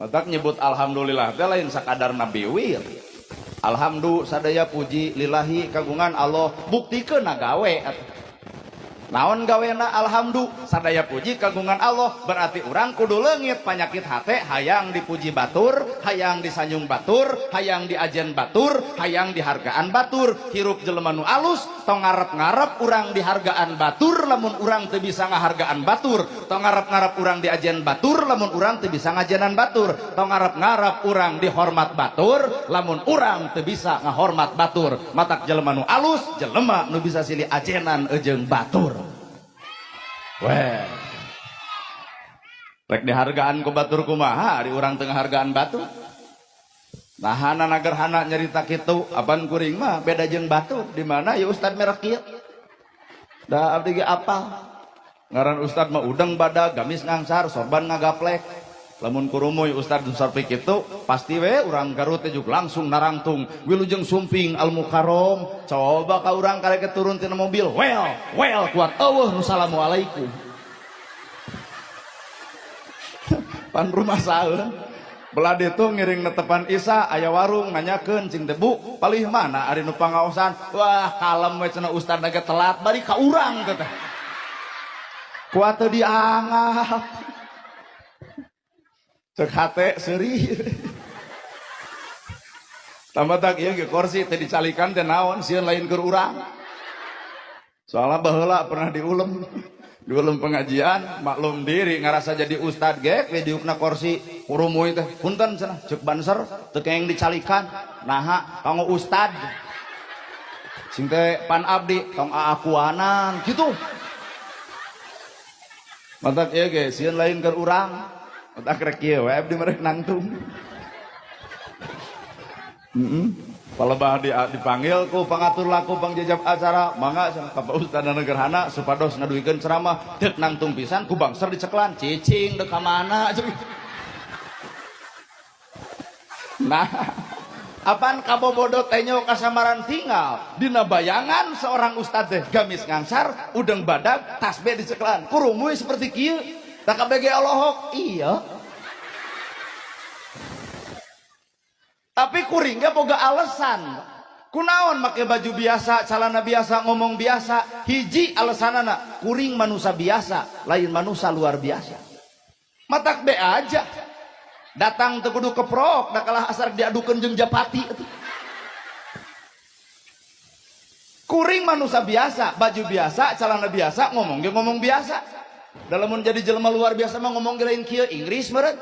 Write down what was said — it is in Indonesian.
Matak nyebut alhamdulillah teh lain sakadar nabiwir. Alhamdulillah sadaya puji lillahi kagungan Allah buktikeun gawe. Naon gawena alhamdulillah sadaya puji kagungan Allah berarti urang kudu leungit panyakit hate hayang dipuji batur, hayang disanjung batur, hayang diajen batur, hayang dihargaan batur. Hirup jelema nu alus tong ngarep-ngarep urang dihargaan batur lamun urang teu bisa ngahargaan batur, tong ngarep-ngarep urang diajen batur lamun urang teu bisa ngajenan batur, tong ngarep-ngarep urang dihormat batur lamun urang teu bisa ngahormat batur. Matak jelema nu alus jelema nu bisa silih ajenan jeung batur. Weh, rek dihargaan ku batur kumaha di urang tengah hargaan batur. Nahana nagerhana nyarita kitu, apan kuring mah beda jeung batur. Di mana ya Ustad merek kieu? Da abdi ge apal. Ngaran Ustad mah udeng badag, gamis ngangsar, sorban ngagaplek. Lamun kurumuy Ustad sarpi kitu, pasti we urang Garut teh juk langsung narangtung wilujeng sumping Al Mukarrom. Coba ka urang karek turun tina mobil, well kuat eueuh nu salamualaikum. Pan rumah saeun belah ditu ngiring netepan Isa aya warung nanyakeun cing teh Bu palih mana ari nu pangaosan. Wah kalem we cenah Ustad ge telat bari ka urang teh kuat teu dianggap cek hate seuri tamatak ieu ge kursi teh dicalikan teh naon sieun lain keur urang soalna baheula pernah diulem pengajian maklum diri ngarasa jadi ustad ge we diukna kursi kurumuy teh punten cenah ceuk banser teu kenging dicalikan naha kanggo ustad sing teh pan abdi tong aakuanan kitu matak ieu ge sieun lain keur urang matak rek kieu we abdi merek nangtung palebah dipanggil ku pangatur laku pangjajab acara mangga ka Pak Ustadana gerhana supados ngaduikeun ceramah deuk nangtung pisan ku bangser diceklan cicing deuk ka mana nah apaan kabobodo teh nyawa kasamaran tinggal dina bayangan seorang ustad teh gamis ngangsar udeng badag tasbih diceklan kurumuy seperti kieu tak kabege Allahok iya. Tapi kuringnya boga alasan. Kunaon make baju biasa, celana biasa, ngomong biasa. Hiji alasanana kuring manusia biasa, lain manusia luar biasa. Matak be aja. Datang teu kudu keprok, da kalah asar diadukeun jeung japati atuh. Kuring manusia biasa, baju biasa, celana biasa, ngomong ge ngomong biasa. Dalam menjadi jelema luar biasa mah ngomong ge lain kieu Inggris meureun.